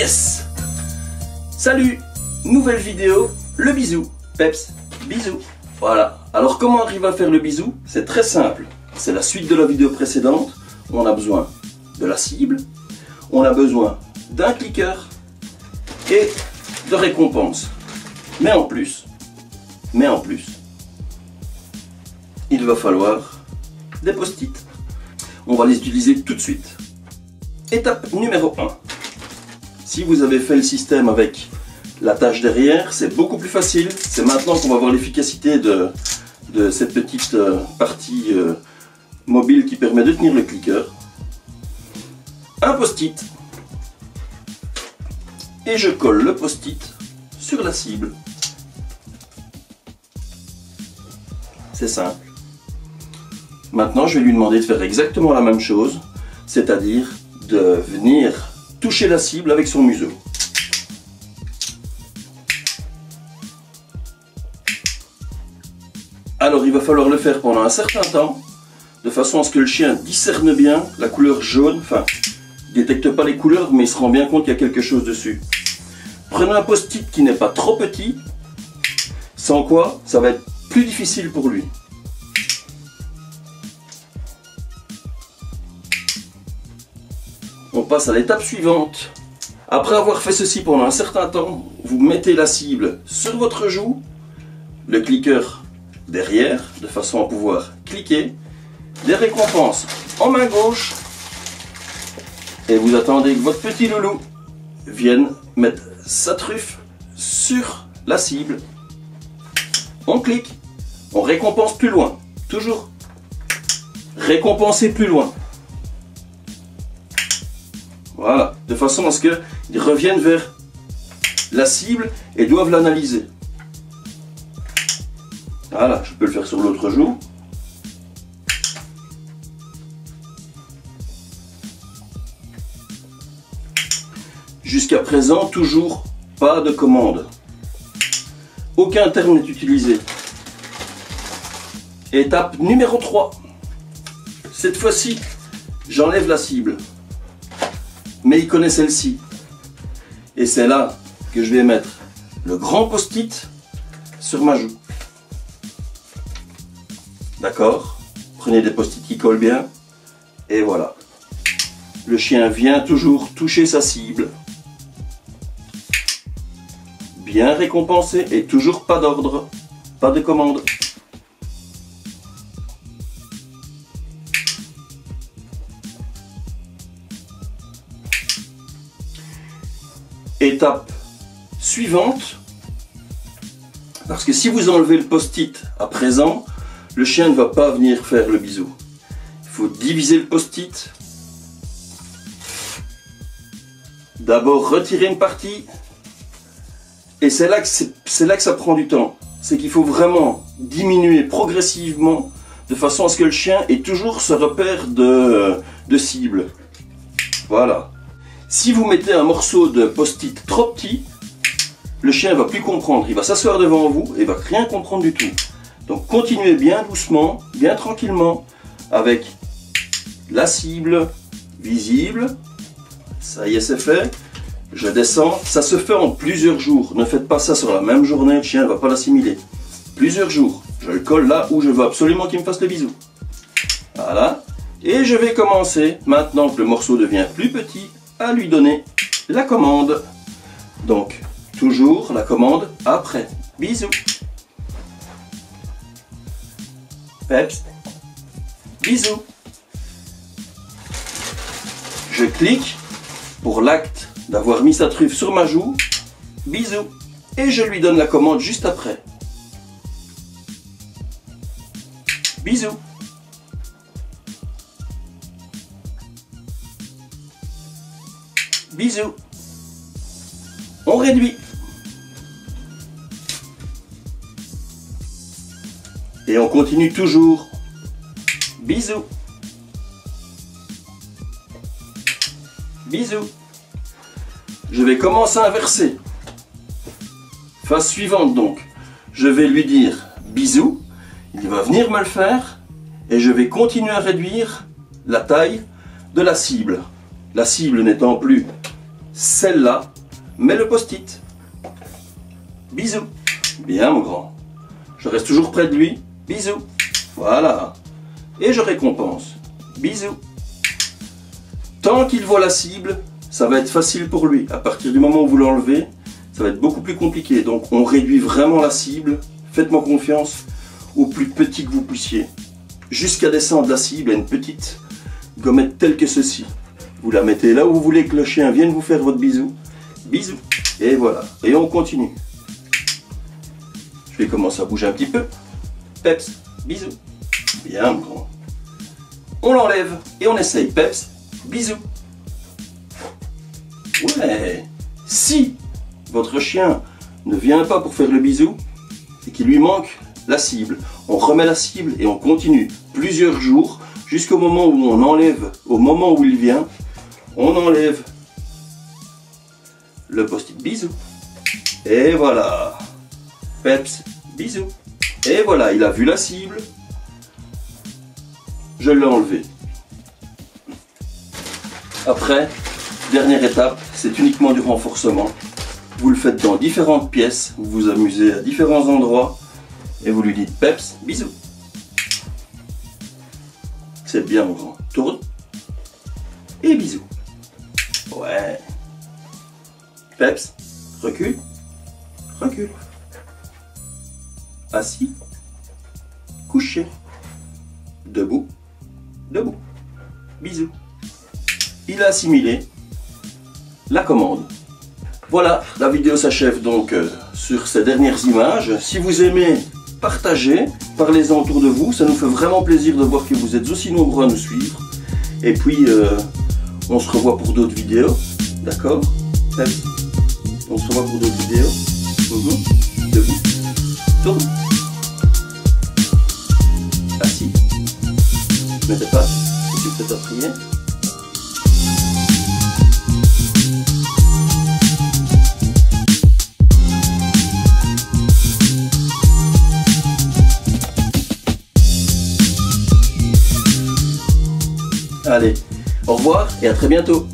Yes! Salut! Nouvelle vidéo, le bisou. Peps, bisou. Voilà. Alors comment arriver à faire le bisou? C'est très simple. C'est la suite de la vidéo précédente. On a besoin de la cible, on a besoin d'un cliqueur et de récompense. Mais en plus, il va falloir des post-it. On va les utiliser tout de suite. Étape numéro 1. Si vous avez fait le système avec la tâche derrière, c'est beaucoup plus facile. C'est maintenant qu'on va voir l'efficacité de cette petite partie mobile qui permet de tenir le cliqueur. Un post-it. Et je colle le post-it sur la cible. C'est simple. Maintenant, je vais lui demander de faire exactement la même chose, c'est-à-dire de venir toucher la cible avec son museau. Alors, il va falloir le faire pendant un certain temps, de façon à ce que le chien discerne bien la couleur jaune, enfin, il ne détecte pas les couleurs, mais il se rend bien compte qu'il y a quelque chose dessus. Prenez un post-it qui n'est pas trop petit, sans quoi ça va être plus difficile pour lui. On passe à l'étape suivante. Après avoir fait ceci pendant un certain temps, vous mettez la cible sur votre joue, le cliqueur derrière, de façon à pouvoir cliquer, des récompenses en main gauche, et vous attendez que votre petit loulou vienne mettre sa truffe sur la cible. On clique, on récompense plus loin, toujours récompenser plus loin. Voilà, de façon à ce qu'ils reviennent vers la cible et doivent l'analyser. Voilà, je peux le faire sur l'autre joue. Jusqu'à présent, toujours pas de commande. Aucun terme n'est utilisé. Étape numéro 3. Cette fois-ci, j'enlève la cible. Mais il connaît celle-ci. Et c'est là que je vais mettre le grand post-it sur ma joue. D'accord? Prenez des post-it qui collent bien. Et voilà. Le chien vient toujours toucher sa cible. Bien récompensé et toujours pas d'ordre, pas de commande. Étape suivante, parce que si vous enlevez le post-it à présent, le chien ne va pas venir faire le bisou. Il faut diviser le post-it. D'abord retirer une partie. Et c'est là que ça prend du temps. C'est qu'il faut vraiment diminuer progressivement de façon à ce que le chien ait toujours ce repère de cible. Voilà. Si vous mettez un morceau de post-it trop petit, le chien ne va plus comprendre. Il va s'asseoir devant vous et il va rien comprendre du tout. Donc continuez bien doucement, bien tranquillement, avec la cible visible. Ça y est, c'est fait. Je descends. Ça se fait en plusieurs jours. Ne faites pas ça sur la même journée, le chien ne va pas l'assimiler. Plusieurs jours. Je le colle là où je veux absolument qu'il me fasse le bisou. Voilà. Et je vais commencer, maintenant que le morceau devient plus petit, à lui donner la commande. Donc, toujours la commande après. Bisous. Peps. Bisous. Je clique pour l'acte d'avoir mis sa truffe sur ma joue. Bisous. Et je lui donne la commande juste après. Bisous. Bisous. On réduit. Et on continue toujours. Bisous. Bisous. Je vais commencer à inverser. Phase suivante donc. Je vais lui dire bisous. Il va venir me le faire. Et je vais continuer à réduire la taille de la cible. La cible n'étant plus celle-là, mets le post-it. Bisous. Bien mon grand. Je reste toujours près de lui. Bisous. Voilà. Et je récompense. Bisous. Tant qu'il voit la cible, ça va être facile pour lui. À partir du moment où vous l'enlevez, ça va être beaucoup plus compliqué. Donc on réduit vraiment la cible. Faites-moi confiance, au plus petit que vous puissiez. Jusqu'à descendre la cible à une petite gommette telle que ceci. Vous la mettez là où vous voulez que le chien vienne vous faire votre bisou. Bisous. Et voilà. Et on continue. Je vais commencer à bouger un petit peu. Peps. Bisous. Bien grand. On l'enlève et on essaye. Peps. Bisous. Ouais. Si votre chien ne vient pas pour faire le bisou, c'est qu'il lui manque la cible. On remet la cible et on continue plusieurs jours jusqu'au moment où on enlève, au moment où il vient, on enlève le post-it bisou. Et voilà. Peps, bisous. Et voilà, il a vu la cible. Je l'ai enlevé. Après, dernière étape, c'est uniquement du renforcement. Vous le faites dans différentes pièces, vous vous amusez à différents endroits et vous lui dites Peps, bisous. C'est bien mon grand. Tourne. Et bisous. Ouais. Peps, recule. Recule. Assis. Couché. Debout. Debout. Bisous. Il a assimilé la commande. Voilà, la vidéo s'achève donc sur ces dernières images. Si vous aimez, partagez, parlez-en autour de vous. Ça nous fait vraiment plaisir de voir que vous êtes aussi nombreux à nous suivre. Et puis, on se revoit pour d'autres vidéos. D'accord? On se revoit pour d'autres vidéos. Debout. Tourne. Assis. Mettez pas. Si vous faites à prier. Allez, au revoir et à très bientôt.